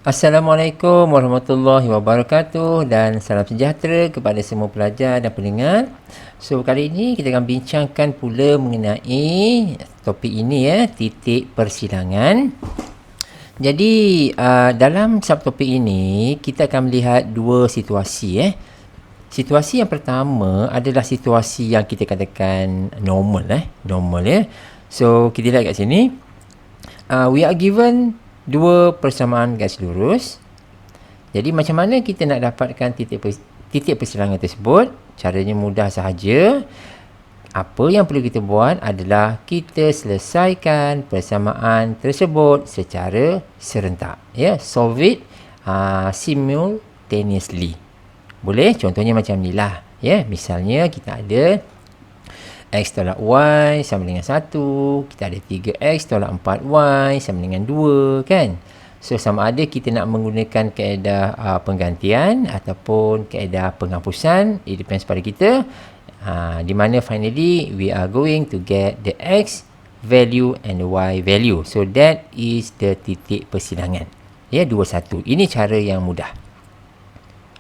Assalamualaikum warahmatullahi wabarakatuh dan salam sejahtera kepada semua pelajar dan pendengar. So, kali ini kita akan bincangkan pula mengenai topik ini titik persilangan. Jadi, dalam subtopik ini kita akan melihat dua situasi Situasi yang pertama adalah situasi yang kita katakan normal normal So, kita lihat kat sini. We are given dua persamaan garis lurus. Jadi macam mana kita nak dapatkan titik persilangan tersebut? Caranya mudah sahaja. Apa yang perlu kita buat adalah kita selesaikan persamaan tersebut secara serentak. Solve it simultaneously. Boleh? Contohnya macam ni lah. Misalnya kita ada X tolak Y sama dengan 1. Kita ada 3X tolak 4Y sama dengan 2, kan? So, sama ada kita nak menggunakan kaedah penggantian ataupun kaedah penghapusan. It depends pada kita. Di mana finally, we are going to get the X value and the Y value. So, that is the titik persilangan. 2, 1. Ini cara yang mudah.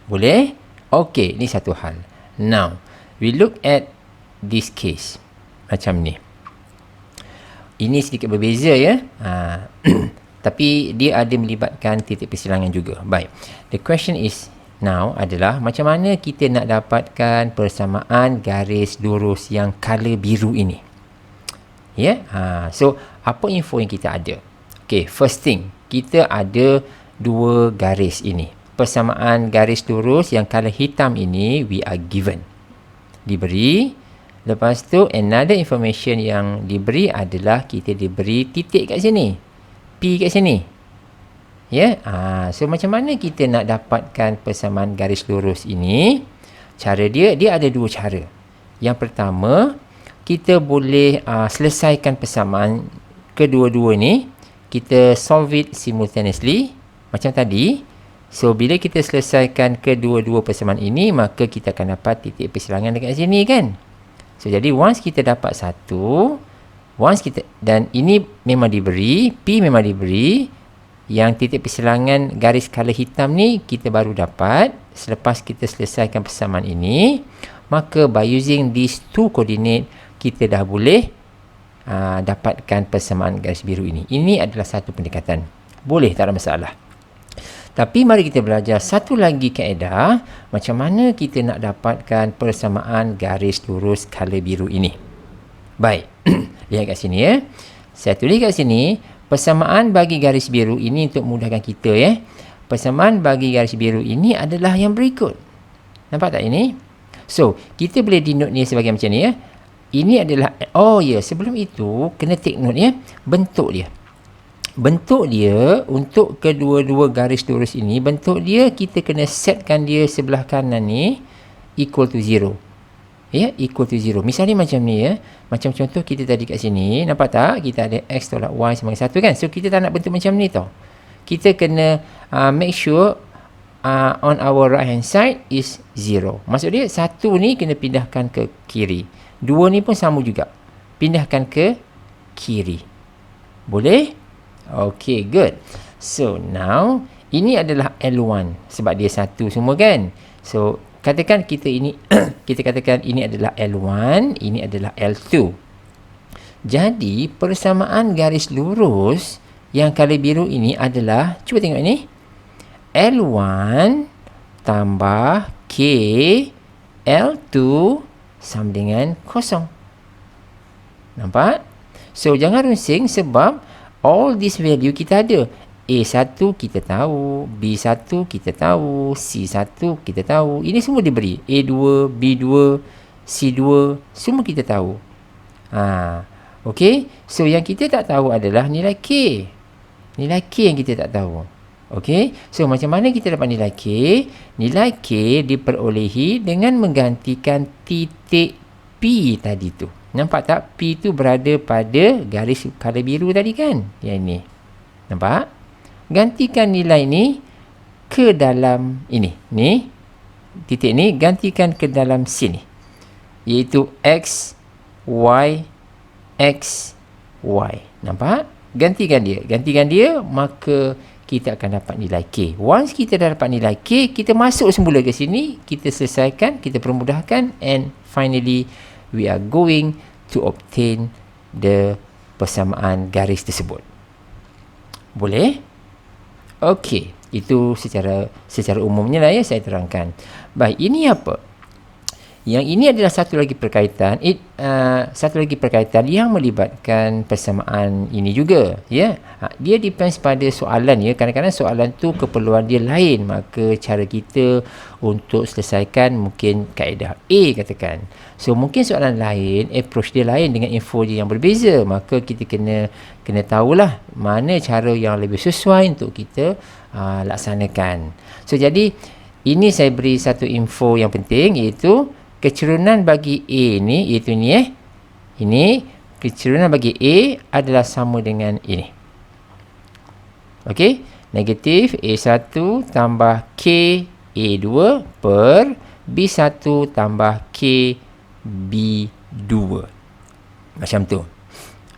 Boleh? Okey, ini satu hal. Now, we look at this case macam ni. Ini sedikit berbeza tapi dia ada melibatkan titik persilangan juga. Baik. The question is now adalah macam mana kita nak dapatkan persamaan garis lurus yang color biru ini. So apa info yang kita ada? Okay, first thing, kita ada dua garis ini. Persamaan garis lurus yang color hitam ini we are given. Diberi. Lepas tu another information yang diberi adalah kita diberi titik kat sini. P kat sini. So macam mana kita nak dapatkan persamaan garis lurus ini? Cara dia ada dua cara. Yang pertama, kita boleh selesaikan persamaan kedua-dua ni. Kita solve it simultaneously macam tadi. So bila kita selesaikan kedua-dua persamaan ini, maka kita akan dapat titik persilangan dekat sini, kan? So, jadi once kita dapat satu, dan ini memang diberi, P memang diberi, yang titik persilangan garis color hitam ni kita baru dapat selepas kita selesaikan persamaan ini, maka by using these two coordinate, kita dah boleh dapatkan persamaan garis biru ini. Ini adalah satu pendekatan. Boleh, tak ada masalah. Tapi mari kita belajar satu lagi kaedah macam mana kita nak dapatkan persamaan garis lurus color biru ini. Baik, lihat kat sini Saya tulis kat sini, persamaan bagi garis biru ini untuk memudahkan kita Persamaan bagi garis biru ini adalah yang berikut. Nampak tak ini? So, kita boleh denote ni sebagai macam ni Ini adalah, sebelum itu kena take note bentuk dia. Bentuk dia untuk kedua-dua garis lurus ini, bentuk dia kita kena setkan dia sebelah kanan ni equal to 0. Equal to 0. Misalnya macam ni macam contoh kita tadi kat sini, nampak tak? Kita ada X tolak Y sama dengan 1, kan? So kita tak nak bentuk macam ni tau. Kita kena make sure on our right hand side is 0. Maksud dia 1 ni kena pindahkan ke kiri. 2 ni pun sama juga. Pindahkan ke kiri. Boleh? Okay, good. So, now, ini adalah L1. Sebab dia satu semua, kan? So, katakan kita ini, kita katakan ini adalah L1, ini adalah L2. Jadi, persamaan garis lurus yang color biru ini adalah, cuba tengok ini, L1 tambah K, L2 sama dengan kosong. Nampak? So, jangan rusing sebab all this value kita ada. A1 kita tahu, B1 kita tahu, C1 kita tahu. Ini semua diberi. A2, B2, C2, semua kita tahu. Okay. So, yang kita tak tahu adalah nilai K. Nilai K yang kita tak tahu. Okay. So, macam mana kita dapat nilai K? Nilai K diperolehi dengan menggantikan titik P tadi tu. Nampak tak? P tu berada pada garis color biru tadi, kan? Yang ini. Nampak? Gantikan nilai ni ke dalam ini. Ni. Titik ni gantikan ke dalam sini. Iaitu X, Y, X, Y. Nampak? Gantikan dia. Gantikan dia, maka kita akan dapat nilai K. Once kita dah dapat nilai K, kita masuk semula ke sini, kita selesaikan, kita permudahkan, and finally we are going to obtain the persamaan garis tersebut. Boleh? Okey, itu secara umumnya lah ya saya terangkan. Baik, ini apa? Yang ini adalah satu lagi perkaitan yang melibatkan persamaan ini juga, ya. Dia depends pada soalan, ya. Kadang-kadang soalan tu keperluan dia lain, maka cara kita untuk selesaikan mungkin kaedah A katakan. So mungkin soalan lain, approach dia lain dengan info dia yang berbeza, maka kita kena tahulah mana cara yang lebih sesuai untuk kita laksanakan. So jadi ini saya beri satu info yang penting, iaitu kecerunan bagi A ni, iaitu ni ini kecerunan bagi A adalah sama dengan ini. Okey, negatif A1 tambah K A2 per B1 tambah K B2. Macam tu.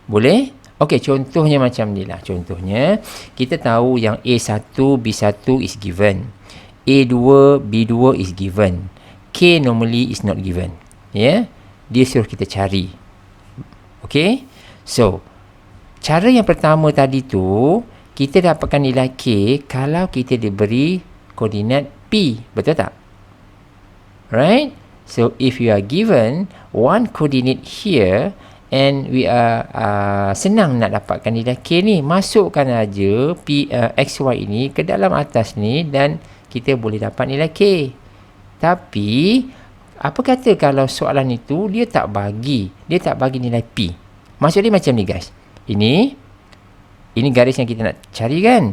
Boleh? Okey, contohnya macam ni lah. Contohnya, kita tahu yang A1, B1 is given. A2, B2 is given. K normally is not given. Ya, dia suruh kita cari. Okey. So, cara yang pertama tadi tu, kita dapatkan nilai K kalau kita diberi koordinat P. Betul tak? Right? So, if you are given one coordinate here and we are senang nak dapatkan nilai K ni, masukkan aja P, X, Y ini ke dalam atas ni dan kita boleh dapat nilai K. Tapi apa kata kalau soalan itu dia tak bagi nilai P. Maksud dia macam ni guys. Ini garis yang kita nak cari kan.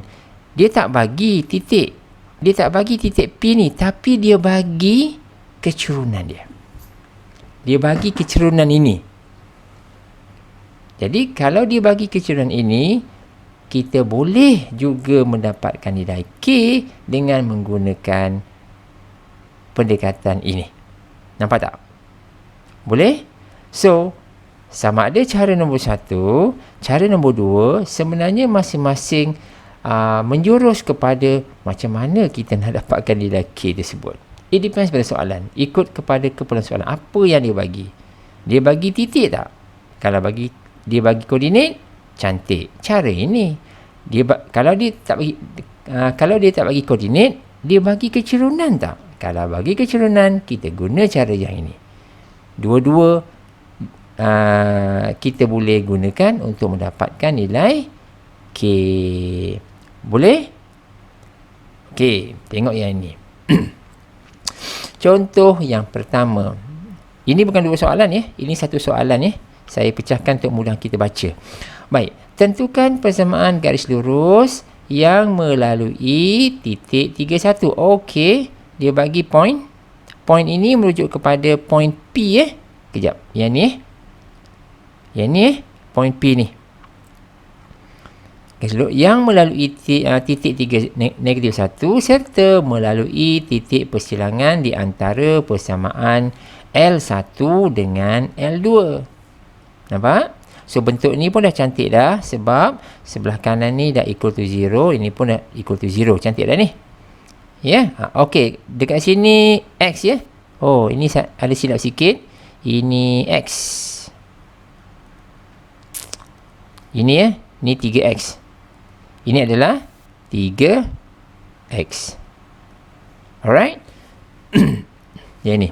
Dia tak bagi titik. Dia tak bagi titik P ni, tapi dia bagi kecerunan dia. Dia bagi kecerunan ini. Jadi kalau dia bagi kecerunan ini, kita boleh juga mendapatkan nilai K dengan menggunakan pendekatan ini. Nampak tak? Boleh? So, sama ada cara nombor 1, cara nombor 2, sebenarnya masing-masing menjurus kepada macam mana kita nak dapatkan nilai K tersebut. It depends pada soalan. Ikut kepada keperluan soalan. Apa yang dia bagi? Dia bagi titik tak? Kalau dia bagi koordinat, cantik. Cara ini. Kalau dia tak bagi koordinat, dia bagi kecerunan tak? Kalau bagi kecerunan, kita guna cara yang ini. Dua-dua kita boleh gunakan untuk mendapatkan nilai K. Boleh? Okey, tengok yang ini. Contoh yang pertama. Ini bukan dua soalan ya. Ini satu soalan ya. Saya pecahkan untuk mudah kita baca. Baik, tentukan persamaan garis lurus yang melalui titik 31. Okey. Dia bagi point. Point ini merujuk kepada point P Kejap. Yang ni Yang ni point P ni. Yang melalui titik 3, negatif 1 serta melalui titik persilangan di antara persamaan L1 dengan L2. Nampak? So bentuk ni pun dah cantik dah, sebab sebelah kanan ni dah equal to 0, ini pun dah equal to 0. Cantik dah ni. Ya, okey, dekat sini X ya. Oh, ini ada silap sikit. Ini X. Ini ini 3X. Ini adalah 3X. Alright. Yang ni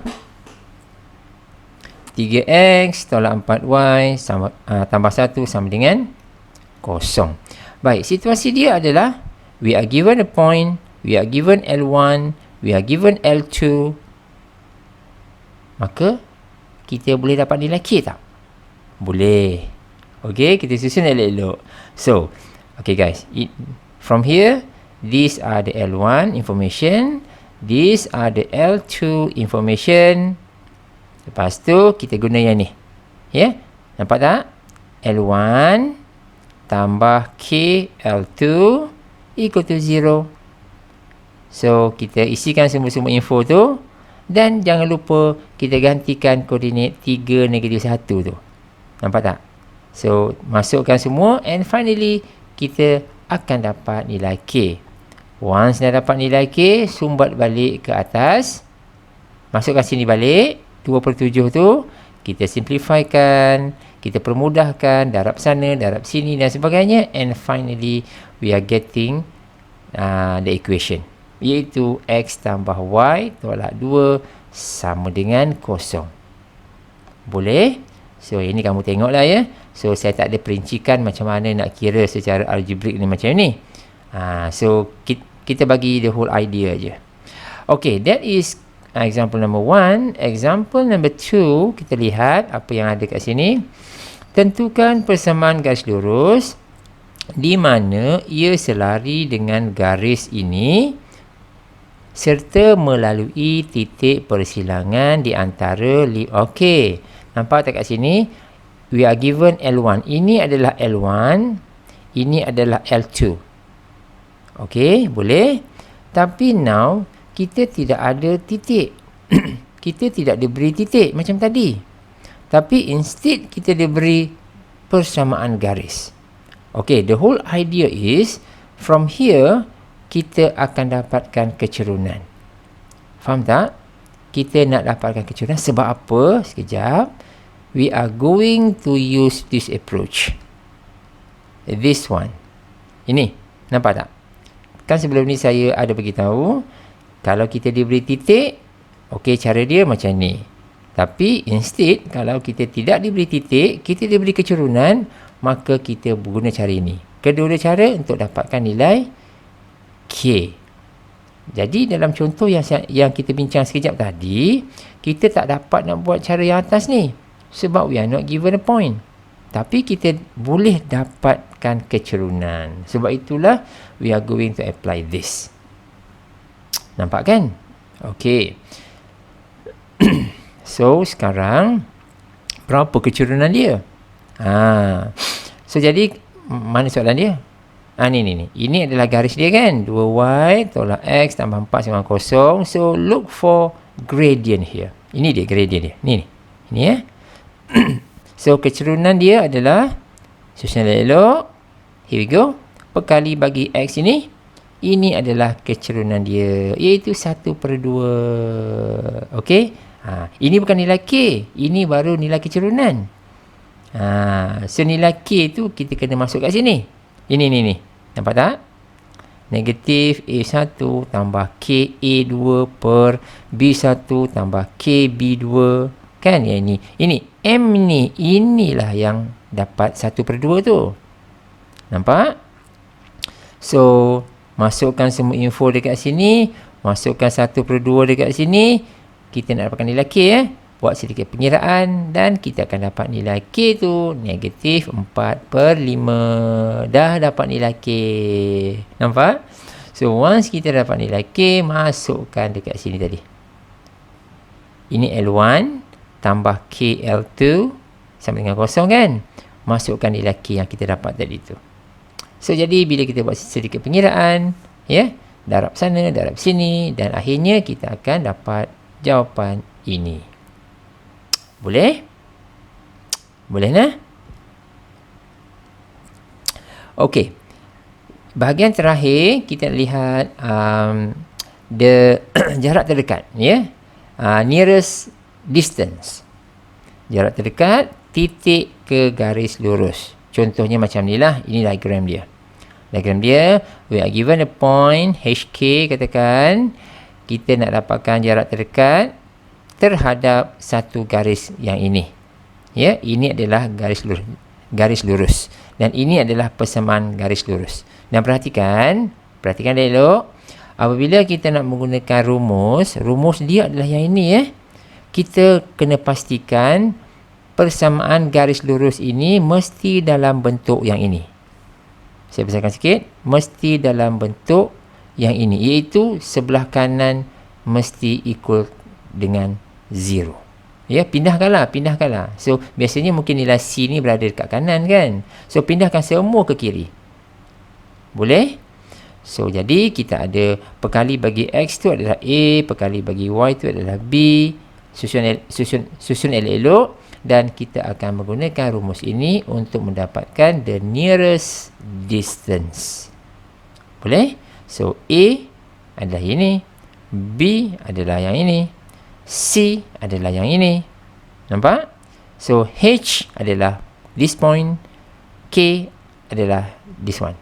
3X tolak 4Y sama, tambah 1 sama dengan 0. Baik, situasi dia adalah we are given a point, we are given L1, we are given L2. Maka kita boleh dapat nilai K tak? Boleh. Okey, kita susun elok-elok. So, okay guys, from here, these are the L1 information, these are the L2 information. Lepas tu kita guna yang ni. Ya, nampak tak? L1 tambah K L2 equal to 0. So, kita isikan semua-semua info tu. Dan jangan lupa kita gantikan koordinat 3, negatif 1 tu. Nampak tak? So, masukkan semua and finally kita akan dapat nilai K. Once dah dapat nilai K, sumbat balik ke atas. Masukkan sini balik. 2/7 tu, kita simplifykan. Kita permudahkan. Darab sana, darab sini dan sebagainya. And finally, we are getting the equation. Iaitu X tambah Y tolak 2 sama dengan kosong. Boleh? So, ini kamu tengoklah ya. So, saya tak ada perincikan macam mana nak kira secara algebrik ni macam ni. So, kita bagi the whole idea je. Okay, that is example number 1. Example number 2, kita lihat apa yang ada kat sini. Tentukan persamaan garis lurus di mana ia selari dengan garis ini serta melalui titik persilangan di antara okey. Nampak tak kat sini? We are given L1. Ini adalah L1. Ini adalah L2. Okey, boleh. Tapi now, kita tidak ada titik. Kita tidak diberi titik macam tadi. Tapi instead, kita diberi persamaan garis. Okey, the whole idea is, from here, kita akan dapatkan kecerunan. Faham tak? Kita nak dapatkan kecerunan sebab apa? Sekejap. We are going to use this approach. This one. Ini. Nampak tak? Kan sebelum ni saya ada beritahu, kalau kita diberi titik, okey, cara dia macam ni. Tapi instead, kalau kita tidak diberi titik, kita diberi kecerunan, maka kita guna cara ini. Kedua cara untuk dapatkan nilai K. Jadi dalam contoh yang kita bincang sekejap tadi, kita tak dapat nak buat cara yang atas ni. Sebab we are not given a point. Tapi kita boleh dapatkan kecerunan. Sebab itulah we are going to apply this. Nampak kan? Okey. So, sekarang berapa kecerunan dia? So, jadi mana soalan dia? Ni. Ini adalah garis dia kan? 2Y tolak X tambah 4 sama 0. So, look for gradient here. Ini dia gradient dia. Ni. Ini ya. So, kecerunan dia adalah, susun elok. Here we go. Perkali bagi X ini. Ini adalah kecerunan dia. Iaitu 1/2. Okey. Ini bukan nilai K. Ini baru nilai kecerunan. So, nilai K tu kita kena masuk kat sini. Ini. Nampak tak? Negatif A1 tambah KA2 per B1 tambah KB2. Kan yang ini. Ini M ni. Inilah yang dapat 1/2 tu. Nampak? So, masukkan semua info dekat sini. Masukkan 1/2 dekat sini. Kita nak dapatkan nilai K Buat sedikit pengiraan dan kita akan dapat nilai K tu negatif 4/5. Dah dapat nilai K. Nampak? So, once kita dapat nilai K, masukkan dekat sini tadi. Ini L1 tambah KL2 sama dengan 0 kan? Masukkan nilai K yang kita dapat tadi tu. So, jadi bila kita buat sedikit pengiraan, ya, darab sana, darab sini dan akhirnya kita akan dapat jawapan ini. Boleh? Boleh nah? Okey. Bahagian terakhir kita lihat the jarak terdekat, ya. Nearest distance. Jarak terdekat titik ke garis lurus. Contohnya macam ni lah. Ini diagram dia. Diagram dia, we are given a point HK, katakan kita nak dapatkan jarak terdekat terhadap satu garis yang ini. Ya, ini adalah garis lurus dan ini adalah persamaan garis lurus. Dan perhatikan elok. Apabila kita nak menggunakan rumus dia adalah yang ini ya. Kita kena pastikan persamaan garis lurus ini mesti dalam bentuk yang ini. Saya besarkan sikit, mesti dalam bentuk yang ini, iaitu sebelah kanan mesti equal dengan 0. Ya, pindahkanlah. So, biasanya mungkin nilai C ni berada dekat kanan kan. So, pindahkan semua ke kiri. Boleh? So, jadi kita ada perkali bagi X tu adalah A, perkali bagi Y tu adalah B. Susun elok dan kita akan menggunakan rumus ini untuk mendapatkan the nearest distance. Boleh? So A adalah ini, B adalah yang ini, C adalah yang ini. Nampak? So H adalah this point, K adalah this one.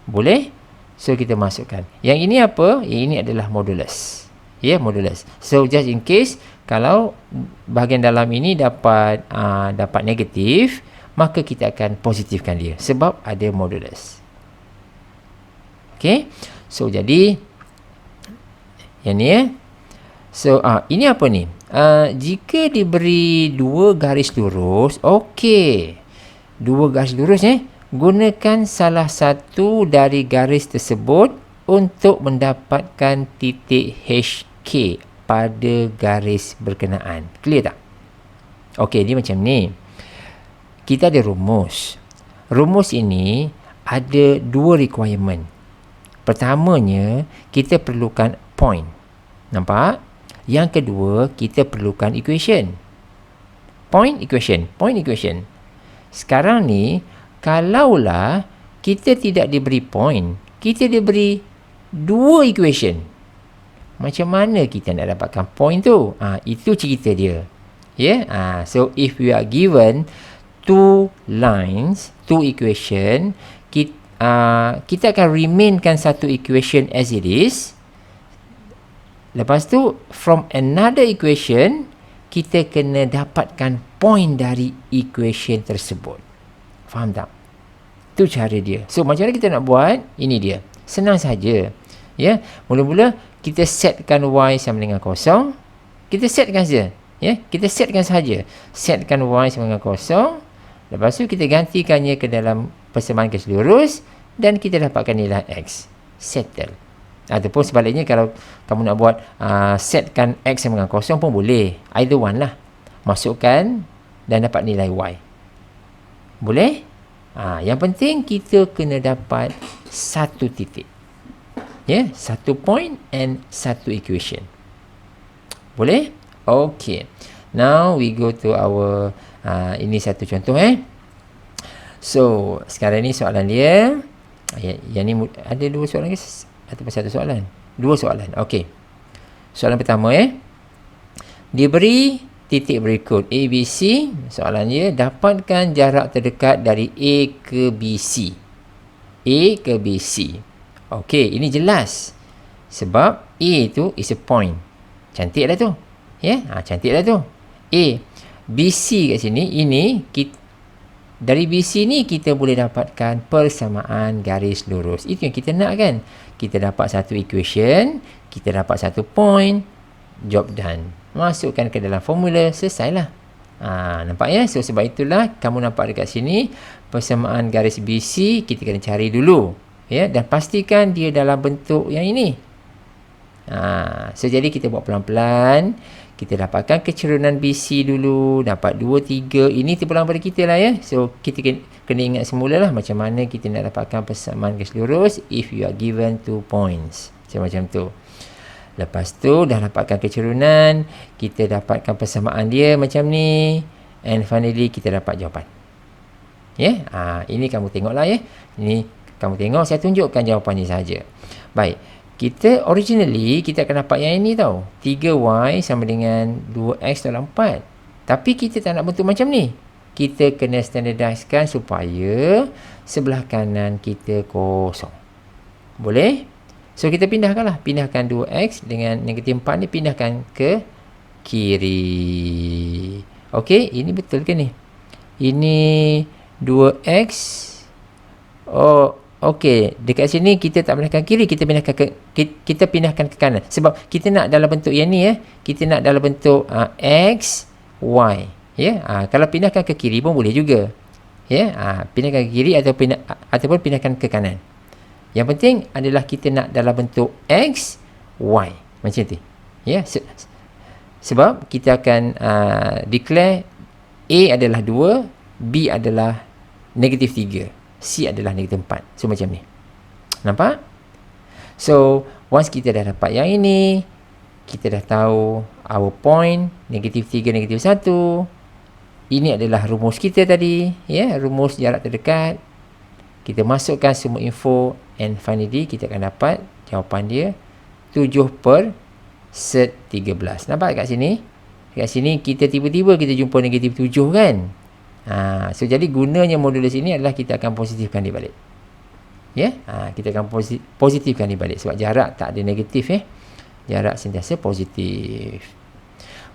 Boleh? So kita masukkan. Yang ini apa? Yang ini adalah modulus. Ya, modulus. So just in case kalau bahagian dalam ini dapat negatif, maka kita akan positifkan dia sebab ada modulus. Okey. So jadi yang ni so ini apa ni? Jika diberi dua garis lurus, okey. Dua garis lurus gunakan salah satu dari garis tersebut untuk mendapatkan titik HK pada garis berkenaan. Clear tak? Okey, dia macam ni. Kita ada rumus. Rumus ini ada dua requirement. Pertamanya, kita perlukan point. Nampak? Yang kedua, kita perlukan equation. Point equation. Point equation. Sekarang ni, kalaulah kita tidak diberi point, kita diberi dua equation. Macam mana kita nak dapatkan point tu? Itu cerita dia. So if we are given two lines, two equation, kita akan remainkan satu equation as it is. Lepas tu, from another equation, kita kena dapatkan point dari equation tersebut. Faham tak? Itu cara dia. So, macam mana kita nak buat? Ini dia. Senang saja. Mula-mula, kita setkan Y sama dengan kosong. Kita setkan saja. Kita setkan saja. Setkan Y sama dengan kosong. Lepas tu, kita gantikannya ke dalam persamaan garis lurus. Dan kita dapatkan nilai X. Settle. Ataupun sebaliknya, kalau kamu nak buat setkan X sama dengan kosong pun boleh. Either one lah. Masukkan dan dapat nilai Y. Boleh? Yang penting kita kena dapat satu titik. Satu point and satu equation. Boleh? Okay. Now we go to our ini satu contoh So, sekarang ni soalan dia. Yang ni ada dua soalan ke? Ataupun satu soalan? Dua soalan. Okay. Soalan pertama diberi titik berikut A, B, C. Soalan dia, dapatkan jarak terdekat dari A ke B, C. A ke B, C. Okey, ini jelas. Sebab A tu is a point. Cantik lah tu. Cantik lah tu. A. B, C kat sini, ini dari B, C ni kita boleh dapatkan persamaan garis lurus. Itu yang kita nak kan. Kita dapat satu equation, kita dapat satu point, job done. Masukkan ke dalam formula, selesailah. Nampak ya? So, sebab itulah kamu nampak dekat sini persamaan garis BC kita kena cari dulu. Dan pastikan dia dalam bentuk yang ini. So, jadi kita buat pelan-pelan. Kita dapatkan kecerunan BC dulu. Dapat 2, 3. Ini terpulang pada kita lah So, kita kena ingat semula lah macam mana kita nak dapatkan persamaan garis lurus if you are given 2 points. Macam tu. Lepas tu, dah dapatkan kecerunan. Kita dapatkan persamaan dia macam ni. And finally, kita dapat jawapan. Ini kamu tengoklah Ini kamu tengok, saya tunjukkan jawapannya saja. Baik. Kita originally kita akan dapat yang ini tau. 3y sama dengan 2x dalam 4. Tapi kita tak nak bentuk macam ni. Kita kena standardizekan supaya sebelah kanan kita kosong. Boleh? So kita pindahkanlah. Pindahkan 2x dengan negatif 4 ni pindahkan ke kiri. Okey, ini betul ke ni? Ini 2x. Oh, okey, dekat sini kita tak pindahkan kiri, kita pindahkan ke kanan. Sebab kita nak dalam bentuk yang ni kita nak dalam bentuk x, y. Kalau pindahkan ke kiri pun boleh juga. Pindahkan ke kiri ataupun pindahkan ke kanan. Yang penting adalah kita nak dalam bentuk x, y. Macam tu. Sebab kita akan declare A adalah 2, B adalah negatif 3. C adalah negatif 4. So, macam ni. Nampak? So, once kita dah dapat yang ini, kita dah tahu our point, negatif 3, negatif 1. Ini adalah rumus kita tadi. Rumus jarak terdekat. Kita masukkan semua info and finally kita akan dapat jawapan dia 7 per set 13. Nampak kat sini? Kat sini kita tiba-tiba kita jumpa negatif 7 kan? So jadi gunanya modulus ini adalah kita akan positifkan dia balik. Kita akan positifkan dia balik sebab jarak tak ada negatif jarak sentiasa positif.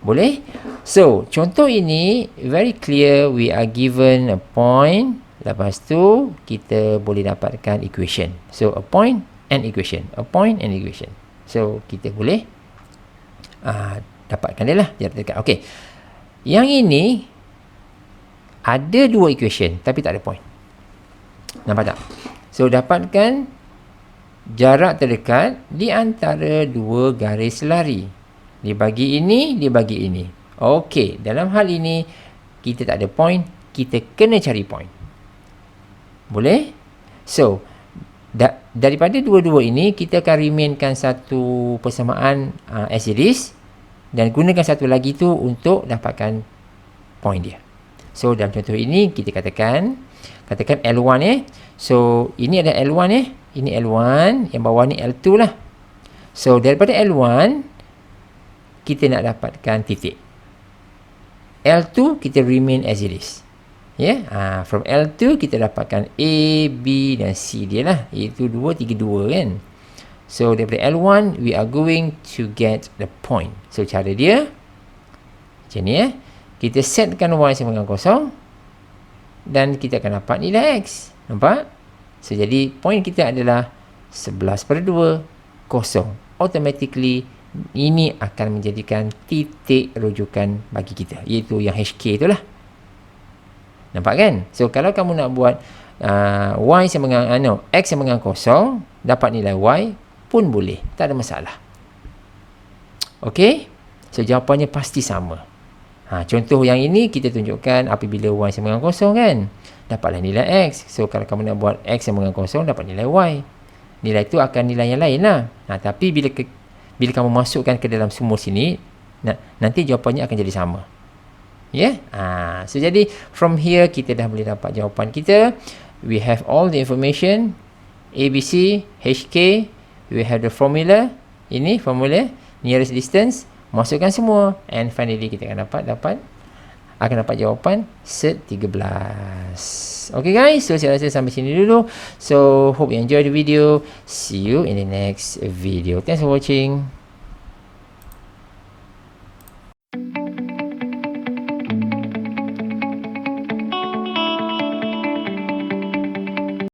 Boleh? So contoh ini very clear, we are given a point, lepas tu kita boleh dapatkan equation. So a point and equation, a point and equation. So kita boleh dapatkan dia lah jarak terdekat. Okey, yang ini ada dua equation tapi tak ada point. Nampak tak? So dapatkan jarak terdekat di antara dua garis lari. Dia bagi ini, dia bagi ini. Okey, dalam hal ini kita tak ada point, kita kena cari point. Boleh? So daripada dua-dua ini kita akan remainkan satu persamaan as it is dan gunakan satu lagi tu untuk dapatkan point dia. So dalam contoh ini kita katakan L1 So ini ada L1 ini L1, yang bawah ni L2 lah. So daripada L1 kita nak dapatkan titik. L2 kita remain as it is. From L2 kita dapatkan A, B dan C dia lah. Iaitu 2, 3, 2 kan. So daripada L1 we are going to get the point. So cara dia macam ni kita setkan Y sama dengan kosong dan kita akan dapat nilai X. Nampak? So jadi point kita adalah 11 per 2 kosong. Automatically ini akan menjadikan titik rujukan bagi kita, iaitu yang HK itulah. Nampak kan? So kalau kamu nak buat Y sama dengan X sama dengan kosong, dapat nilai Y pun boleh, tak ada masalah. Okey? So jawapannya pasti sama. Contoh yang ini kita tunjukkan apabila Y sama dengan kosong kan, dapatlah nilai X. So kalau kamu nak buat X sama dengan kosong, dapat nilai Y. Nilai itu akan nilai yang lain lah. Tapi bila kamu masukkan ke dalam sumur sini, nanti jawapannya akan jadi sama. So jadi from here kita dah boleh dapat jawapan kita. We have all the information, ABC, HK, we have the formula. Ini formula nearest distance, masukkan semua and finally kita akan dapat jawapan set 13. Okay guys, so saya rasa sampai sini dulu. So hope you enjoy the video. See you in the next video. Thanks for watching.